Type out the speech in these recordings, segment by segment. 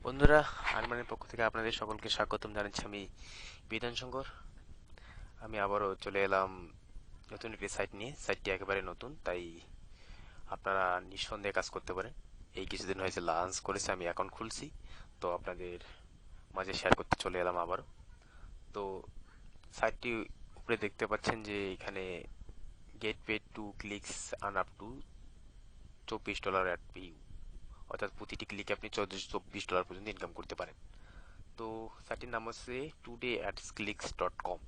বন্ধুরা, আরমানের পক্ষ থেকে আপনাদের সকলকে স্বাগতম জানাচ্ছি। আমি বিধান শঙ্কর। আমি আবারও চলে এলাম নতুন একটি সাইট নিয়ে। সাইটটি একেবারে নতুন, তাই আপনারা নিঃসন্দেহে কাজ করতে পারেন। এই কিছুদিন হয়েছে লঞ্চ করেছে, আমি অ্যাকাউন্ট খুলছি, তো আপনাদের মাঝে শেয়ার করতে চলে এলাম আবারও। তো সাইটটি উপরে দেখতে পাচ্ছেন যে এখানে get paid to clicks earn up to $24 at view, অর্থাৎ প্রতিটি ক্লিকে আপনি $24 পর্যন্ত ইনকাম করতে পারেন। তো সাইটটির নাম হচ্ছে tutaysadclicks.com।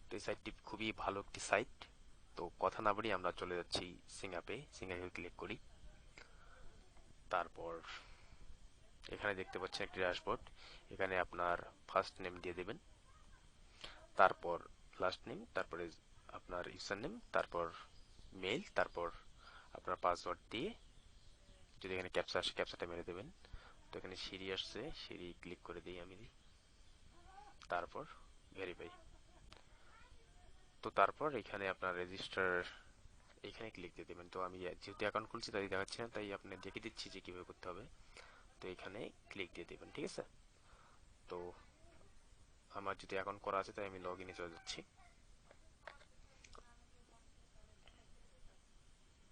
তো এই সাইটটি খুবই ভালো একটি সাইট। তো কথা না বাড়িয়ে আমরা চলে যাচ্ছি সিঙ্গাপে। সিঙ্গাপে ক্লিক করি। তারপর এখানে দেখতে পাচ্ছেন একটি ড্যাশবোর্ড। এখানে আপনার ফার্স্ট নেম দিয়ে দেবেন, তারপর লাস্ট নেম, তারপরে আপনার ইউজার নেম, তারপর মেইল, তারপর আপনার পাসওয়ার্ড দিয়ে, যদি এখানে ক্যাপচা আসে ক্যাপচাটা মেরে দেবেন। তো এখানে সিঁড়ি আসছে, সিঁড়ি ক্লিক করে দিই আমি। তারপর ভেরিফাই। তো তারপর এখানে আপনার রেজিস্টার, এখানে ক্লিক দিয়ে দেবেন। তো আমি যেহেতু অ্যাকাউন্ট খুলছি তাই দেখাচ্ছি না, তাই আপনি দেখে দিচ্ছি যে কিভাবে করতে হবে। তো এখানে ক্লিক দিয়ে দেবেন, ঠিক আছে। তো আমার যদি অ্যাকাউন্ট করা আছে তাই আমি লগ ইনে চলে যাচ্ছি।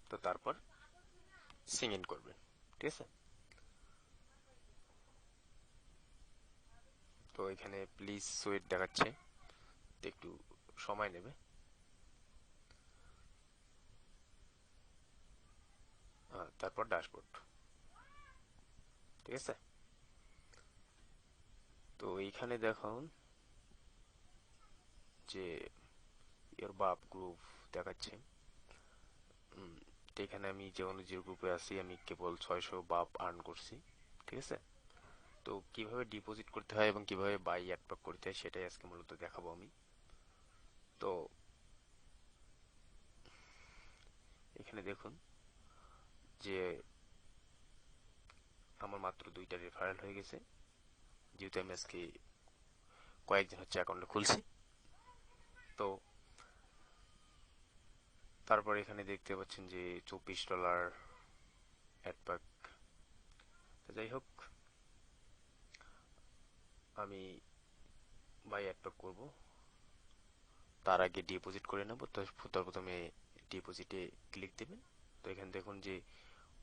তো তারপর সিং ইন করবেন, ঠিক আছে। তো এখানে প্লিজ ওয়েট দেখাচ্ছে, তো একটু সময় নেবে। তারপর ড্যাশবোর্ড, ঠিক আছে। তো এইখানে দেখুন যে ইয়োর বাপ গ্রুপ দেখাচ্ছে। তো এখানে আমি যে অনুযায়ী গ্রুপে আছি আমি কেবল 600 বাপ আর্ন করছি, ঠিক আছে। তো কিভাবে ডিপোজিট করতে হয় এবং কিভাবে বাই অ্যাডপ্যাক করতে হয় সেটাই আজকে মূলত দেখাবো আমি। তো এখানে দেখুন যে আমার মাত্র 2টা রেফারেল হয়ে গেছে, যেহেতু আমি আজকে কয়েকদিন হচ্ছে অ্যাকাউন্টে খুলছি। তো তারপর এখানে দেখতে পাচ্ছেন যে $24 অ্যাডপ্যাক। যাই হোক, আমি বাই অ্যাডপ্যাক করব, তার আগে ডিপোজিট করে নেব। তো প্রথমে ডিপোজিটে ক্লিক দেবেন। তো এখানে দেখুন যে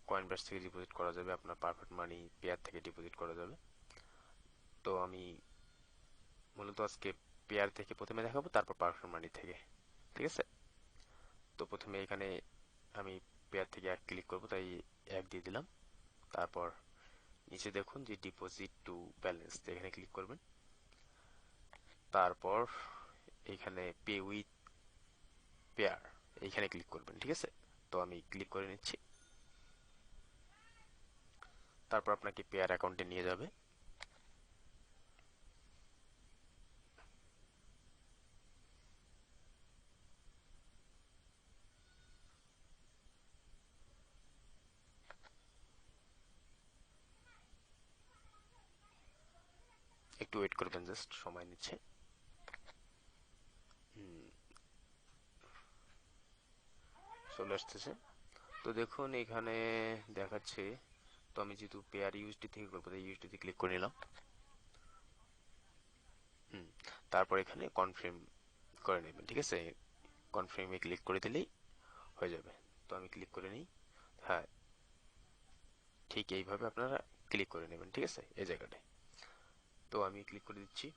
কয়েন ব্যাস থেকে ডিপোজিট করা যাবে, আপনার পারফেক্ট মানি পেয়ার থেকে ডিপোজিট করা যাবে। তো আমি মূলত আজকে পেয়ার থেকে প্রথমে দেখাবো, তারপর পারফেক্ট মানি থেকে, ঠিক আছে। তো প্রথমে এখানে আমি পেয়ার থেকে এক ক্লিক করব, তাই এক দিয়ে দিলাম। তারপর নিচে দেখুন যে ডিপোজিট টু ব্যালেন্স, এখানে ক্লিক করবেন। তারপর এখানে পে উইথ পেয়ার, এইখানে ক্লিক করবেন, ঠিক আছে। তো আমি ক্লিক করে নিচ্ছি। তারপর আপনাকে পেয়ার অ্যাকাউন্টে নিয়ে যাবে। একটু ওয়েট করবেন, জাস্ট সময় নিচ্ছে। চলে আসতেছে। তো দেখুন এখানে দেখাচ্ছে, তো আমি যেহেতু পেয়ার ইউএসডি থেকে করবো তাই ইউএসডি তে ক্লিক করে নিলাম। তারপর এখানে কনফার্ম করে নেবেন, ঠিক আছে। কনফার্মে ক্লিক করে দিলেই হয়ে যাবে। তো আমি ক্লিক করে নিই। হ্যাঁ, ঠিক এইভাবে আপনারা ক্লিক করে নেবেন, ঠিক আছে, এই জায়গাটায়। তো আমি ক্লিক করে দিচ্ছি।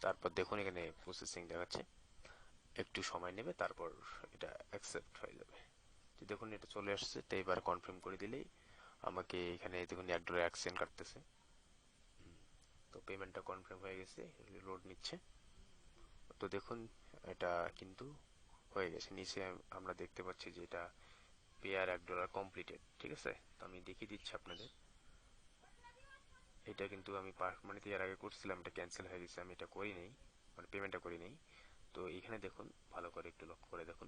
তারপর দেখুন এখানে প্রসেসিং দেখাচ্ছে, একটু সময় নেবে, তারপর এটা অ্যাকসেপ্ট হয়ে যাবে। তো দেখুন এটা চলে আসছে। তো এবার কনফার্ম করে দিলেই আমাকে এখানে দেখুন $1 কাটতেছে। তো পেমেন্টটা কনফার্ম হয়ে গেছে, লোড নিচ্ছে। তো দেখুন এটা কিন্তু হয়ে গেছে। নিচে আমরা দেখতে পাচ্ছি যে এটা পেয়ার $1 কমপ্লিটেড, ঠিক আছে। তো আমি দেখিয়ে দিচ্ছি আপনাদের। এটা কিন্তু আমি পারমানেন্ট এর আগে করছিলাম, এটা ক্যান্সেল হয়ে গেছে, আমি এটা করি নাই, মানে পেমেন্টটা করি নাই। তো এখানে দেখুন, ভালো করে একটু লক্ষ্য করে দেখুন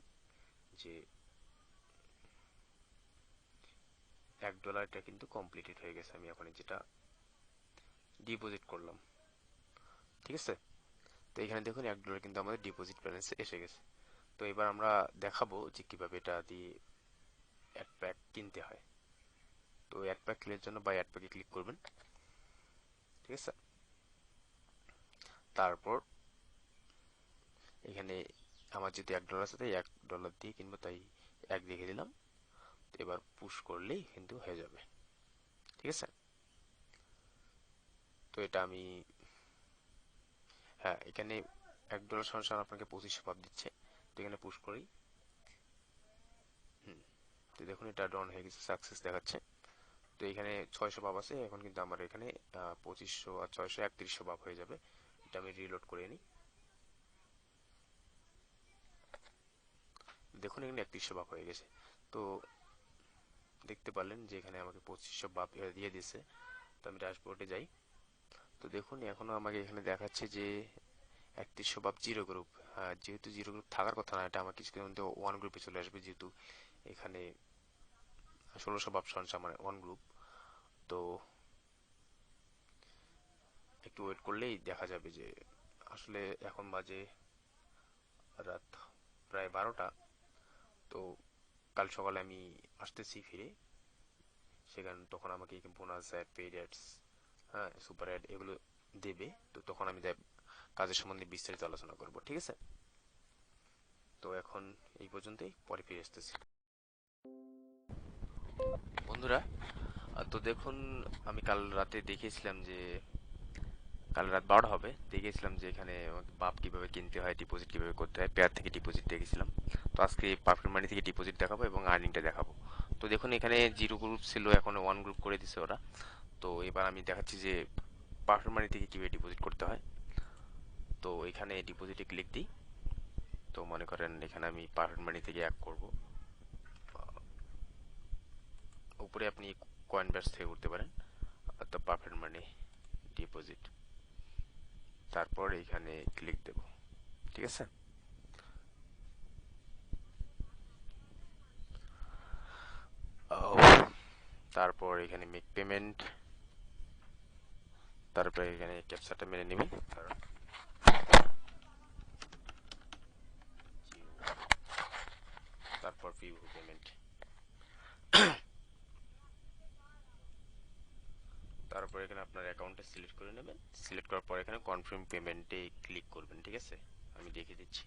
যে $1টা কিন্তু কমপ্লিটেড হয়ে গেছে, আমি এখন যেটা ডিপোজিট করলাম, ঠিক আছে। তো এখানে দেখুন $1 কিন্তু আমাদের ডিপোজিট ব্যালেন্সে এসে গেছে। তো এবার আমরা দেখাবো যে কিভাবে এটা দিয়ে অ্যাড প্যাক কিনতে হয়। তো অ্যাড প্যাক ক্লিকের জন্য বাই অ্যাড প্যাকে ক্লিক করবেন, ঠিক আছে। তারপর এখানে আমার যেহেতু $1 আছে তাই $1 দিয়ে কিনবো, তাই 1 লিখে দিলাম। তো এবার পুশ করলেই কিন্তু হয়ে যাবে, ঠিক আছে। তো এটা আমি, হ্যাঁ, এখানে $1 সমান আপনাকে 2500 পাব দিচ্ছে। তো এখানে পুশ করি। তো দেখুন এটা ডাউন হয়ে গেছে, সাকসেস দেখাচ্ছে। তো এখানে 600 পাব আছে, এখন কিন্তু আমার এখানে 2500 আর 600 3100 পাব হয়ে যাবে। এটা আমি রিলোড করে নিই। দেখুন এখানে 3100 পাব হয়ে গেছে। তো দেখতে পারলেন যে এখানে আমাকে 2500 পাব দিয়ে দিয়েছে। তো আমি ড্যাশবোর্ডে যাই। তো দেখুন এখনো আমাকে এখানে দেখাচ্ছে যে 3100 পাব জিরো গ্রুপ। যেহেতু জিরো গ্রুপ থাকার কথা না, এটা আমার কিছুক্ষণের মধ্যে ওয়ান গ্রুপে চলে আসবে, যেহেতু এখানে 1600 পাব সমান মানে ওয়ান গ্রুপ। তো একটু ওয়েট করলেই দেখা যাবে যে আসলে এখন বাজে রাত প্রায় 12টা। তো কাল সকালে আমি আসতেছি ফিরে, সেখানে তখন আমাকে বোনাস অ্যাড, পেইড অ্যাডস, হ্যাঁ, সুপার অ্যাড এগুলো দেবে। তো তখন আমি কাজের সম্বন্ধে বিস্তারিত আলোচনা করব, ঠিক আছে। তো এখন এই পর্যন্তই, পরে ফিরে আসতেছি বন্ধুরা। তো দেখুন আমি কাল রাতে দেখিয়েছিলাম যে কাল রাত 12টা হবে, দেখিয়েছিলাম যে এখানে বাপ কিভাবে কিনতে হয়, ডিপোজিট কিভাবে করতে হয়, পেয়ার থেকে ডিপোজিট দেখেছিলাম। তো আজকে পারফেক্ট মানি থেকে ডিপোজিট দেখাবো এবং আর্নিংটা দেখাবো। তো দেখুন এখানে জিরো গ্রুপ ছিল, এখন ওয়ান গ্রুপ করে দিছে ওরা। তো এবার আমি দেখাচ্ছি যে পারফেক্ট মানি থেকে কিভাবে ডিপোজিট করতে হয়। তো এখানে ডিপোজিটে ক্লিক দিই। তো মনে করেন এখানে আমি পারফেক্ট মানি থেকে এক করব। উপরে আপনি কয়েন ব্যাস থেকে করতে পারেন, তো পারফেক্ট মানি ডিপোজিট, তারপর এখানে ক্লিক দেব, ঠিক আছে। তারপর এখানে মেক পেমেন্ট, তারপর এখানে ক্যাপচাটা মেনে নেবেন, তারপর ভিউ পেমেন্ট, তারপর এখানে আপনার অ্যাকাউন্টটা সিলেক্ট করে নেবেন। সিলেক্ট করার পর এখানে কনফার্ম পেমেন্টে ক্লিক করবেন, ঠিক আছে। আমি দেখিয়ে দিচ্ছি।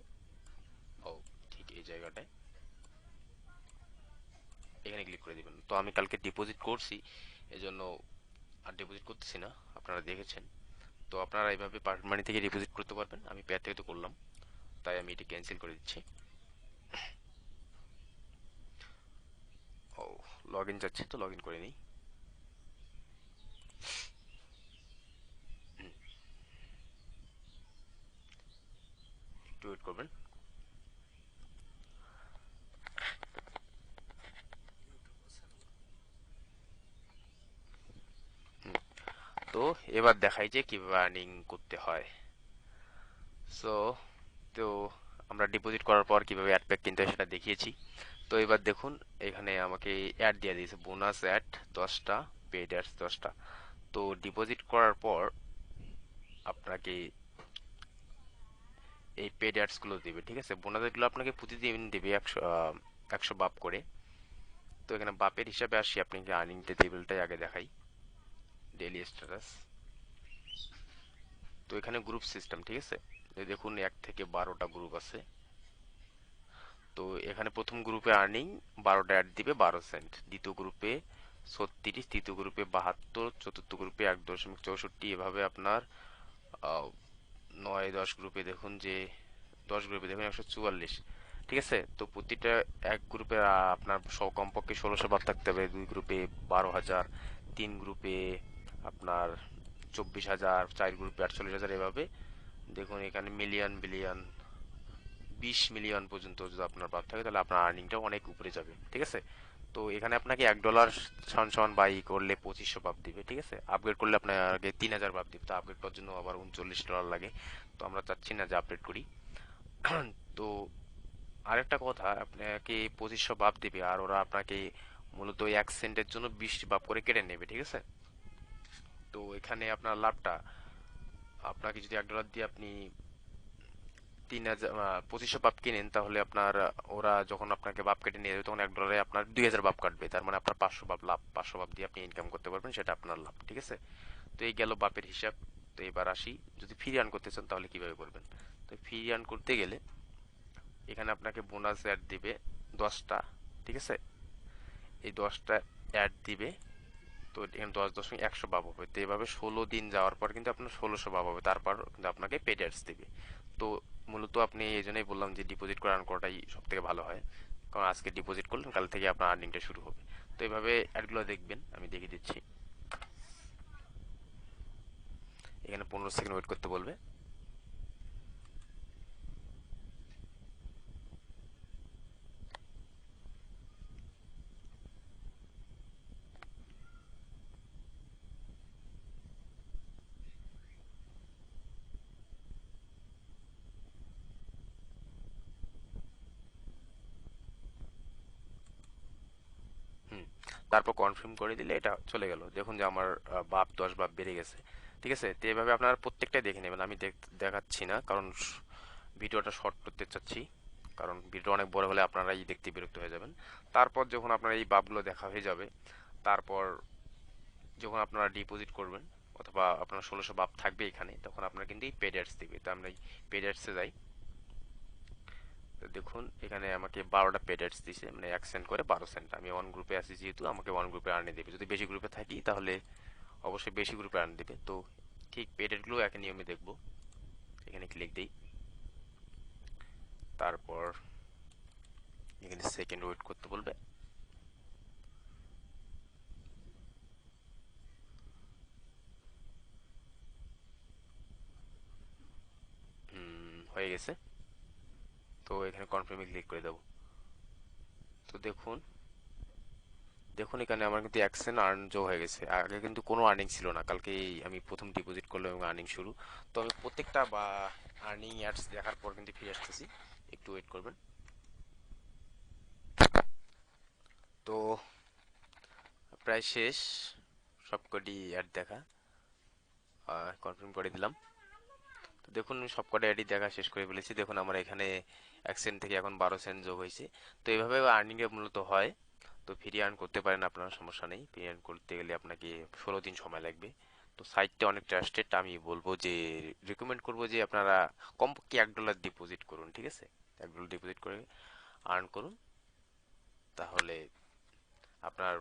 ও, ঠিক এই জায়গাটায় এখানে ক্লিক করে দিবেন। তো আমি কালকে ডিপোজিট করছি, এজন্য আর ডিপোজিট করতেছি না, আপনারা দেখেছেন। তো আপনারা এইভাবে পারফেক্ট মানি থেকে ডিপোজিট করতে পারবেন। আমি পেয়ার থেকে তো করলাম, তাই আমি এটি ক্যান্সেল করে দিচ্ছি। ও, লগ ইন যাচ্ছে, তো লগ ইন করে নিই। একটু ওয়েট করবেন। তো এবার দেখাই যে কিভাবে আর্নিং করতে হয়। সো তো আমরা ডিপোজিট করার পর কিভাবে অ্যাড প্যাক কিনতে হয় সেটা দেখিয়েছি। তো এবার দেখুন এখানে আমাকে অ্যাড দিয়ে দিয়েছে, বোনাস অ্যাড 10টা, পেইড অ্যাডস 10টা। তো ডিপোজিট করার পর আপনাকে এই পেইড অ্যাডস গুলো দিবে, ঠিক আছে। বোনাস গুলো আপনাকে প্রতিদিন দিবে 100 বাপ করে। তো এখানে বাপের হিসাবে আসি, আপনাকে আর্নিং টেবিলটাই আগে দেখাই, ডেইলি স্ট্যাটাস। তো এখানে গ্রুপ সিস্টেম, ঠিক আছে। দেখুন 1 থেকে 12টা গ্রুপ আছে। তো এখানে প্রথম গ্রুপে আর্নিং 12টা অ্যাড দিবে 12 সেন্ট, দ্বিতীয় গ্রুপে 36, তৃতীয় গ্রুপে 72, চতুর্থ গ্রুপে 1.64, এভাবে আপনার 9, 10 গ্রুপে দেখুন যে 10 গ্রুপে দেখুন 144, ঠিক আছে। তো প্রতিটা এক গ্রুপে আপনার কমপক্ষে 1600 ভাব থাকতে হবে, 2 গ্রুপে 12,000, 3 গ্রুপে আপনার 24,000, 4 গ্রুপে 48,000, এভাবে দেখুন এখানে মিলিয়ন, বিলিয়ন, 20 মিলিয়ন পর্যন্ত যদি আপনার ভাব থাকে তাহলে আপনার আর্নিংটা অনেক উপরে যাবে, ঠিক আছে। তো এখানে আপনাকে $1 সমান সমান বাই করলে 2500 পাব দিবে, ঠিক আছে। আপগ্রেড করলে আপনার আগে 3000 পাব দিবে। তো আপগ্রেড করার জন্য আবার $39 লাগে। তো আমরা চাচ্ছি না যে আপডেট করি। তো আরেকটা কথা, আপনাকে 2500 বাব দিবে আর ওরা আপনাকে মূলত 1 সেন্টের জন্য 20 বাব করে কেটে নেবে, ঠিক আছে। তো এখানে আপনার লাভটা, আপনাকে যদি $1 দিয়ে আপনি 3000 2500 বাব কিনেন, তাহলে আপনার ওরা যখন আপনাকে বাব কেটে নিয়ে যাবে তখন $1 আপনার 2000 বাব কাটবে। তার মানে আপনার 500 বাব লাভ, 500 বাব দিয়ে আপনি ইনকাম করতে পারবেন, সেটা আপনার লাভ। ঠিক আছে? তো এই গেল বাপের হিসাব। তো এবার আসি, যদি ফ্রি রান করতে চান তাহলে কিভাবে করবেন। তো ফ্রি রান করতে গেলে এখানে আপনাকে বোনাস অ্যাড দিবে 10টা। ঠিক আছে? এই 10টা অ্যাড দিবে। তো এখানে 10.100 বাব হবে। তো এভাবে 16 দিন যাওয়ার পর কিন্তু আপনার 1600 বাব হবে, তারপর কিন্তু আপনাকে পেড অ্যাডস দিবে। তো মূলত আপনি এই জন্যই বললাম যে ডিপোজিট করে আর্ন করাটাই সব থেকে ভালো হয়, কারণ আজকে ডিপোজিট করলেন কাল থেকে আপনার আর্নিংটা শুরু হবে। তো এইভাবে অ্যাডগুলো দেখবেন, আমি দেখিয়ে দিচ্ছি। এখানে 15 সেকেন্ড ওয়েট করতে বলবে। হুম, তারপর কনফার্ম করে দিলে এটা চলে গেল। দেখুন যে আমার বাপ 10 বাপ বেড়ে গেছে। ঠিক আছে? তো এইভাবে আপনারা প্রত্যেকটাই দেখে নেবেন, আমি দেখাচ্ছি না, কারণ ভিডিওটা শর্ট করতে চাচ্ছি, কারণ ভিডিও অনেক বড় হলে আপনারাই দেখতে বিরক্ত হয়ে যাবেন। তারপর যখন আপনার এই বাবগুলো দেখা হয়ে যাবে, তারপর যখন আপনারা ডিপোজিট করবেন অথবা আপনার 1600 বাব থাকবে এখানে, তখন আপনারা কিন্তু এই পেড অ্যাডস দিবে। তো আমরা এই পেড অ্যাডসে যাই। তো দেখুন এখানে আমাকে 12টা পেড অ্যাডস দিছে, মানে 1 সেন্ট করে 12 সেন্ট। আমি ওয়ান গ্রুপে আছি যেহেতু, আমাকে ওয়ান গ্রুপে আর্নে দেবে। যদি বেশি গ্রুপে থাকি তাহলে অবশ্যই বেশি গ্রুপে আর্ন দেবে। তো ঠিক পেড অ্যাডগুলো একই নিয়মে দেখবো। এখানে ক্লিক দিই, তারপর এখানে সেকেন্ড ওয়েট করতে বলবে। হয়ে গেছে। তো এখানে কনফার্মে ক্লিক করে দেবো। তো দেখুন, এখানে আমার কিন্তু 1 সেন্ট আর্ন যোগ হয়ে গেছে। আগে কিন্তু কোনো আর্নিং ছিল না, কালকেই আমি প্রথম ডিপোজিট করলাম এবং আর্নিং শুরু। তো আমি প্রত্যেকটা বা আর্নিং অ্যাডস দেখার পর কিন্তু ফিরে আসতেছি, একটু ওয়েট করবেন। তো প্রায় শেষ, সবকটি অ্যাড দেখা কনফার্ম করে দিলাম। তো দেখুন সবকটা অ্যাডই দেখা শেষ করে ফেলেছি। দেখুন আমার এখানে 1 সেন্ট থেকে এখন 12 সেন্ট যোগ হয়েছে। তো এইভাবে আর্নিং এ মূলত হয়। তো ফ্রি আর্ন করতে পারেন আপনারা, সমস্যা নেই। ফ্রি আর্ন করতে গেলে আপনাকে 16 দিন সময় লাগবে। তো সাইটটা অনেক ট্রাস্টেড, আমি বলবো যে রিকমেন্ড করবো যে আপনারা কমপক্ষে $1 ডিপোজিট করুন। ঠিক আছে? $1 ডিপোজিট করে আর্ন করুন, তাহলে আপনার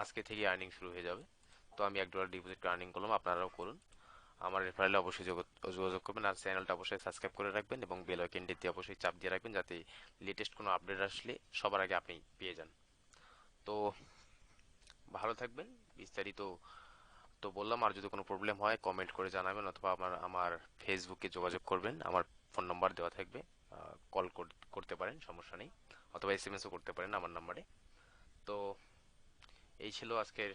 আজকে থেকে আর্নিং শুরু হয়ে যাবে। তো আমি $1 ডিপোজিট করে আর্নিং করলাম, আপনারাও করুন। আমার রেফারেলে অবশ্যই যোগাযোগ করবেন, আর চ্যানেলটা অবশ্যই সাবস্ক্রাইব করে রাখবেন এবং বেল আইকনটিতে অবশ্যই চাপ দিয়ে রাখবেন, যাতে লেটেস্ট কোনো আপডেট আসলে সবার আগে আপনি পেয়ে যান। তো ভালো থাকবেন। বিস্তারিত তো বললাম, আর যদি কোনো প্রবলেম হয় কমেন্ট করে জানাবেন, অথবা আমার ফেসবুকে যোগাযোগ করবেন, আমার ফোন নাম্বার দেওয়া থাকবে। কল করতে পারেন, সমস্যা নেই, অথবা এসএমএসও করতে পারেন আমার নাম্বারে। তো এই ছিল আজকের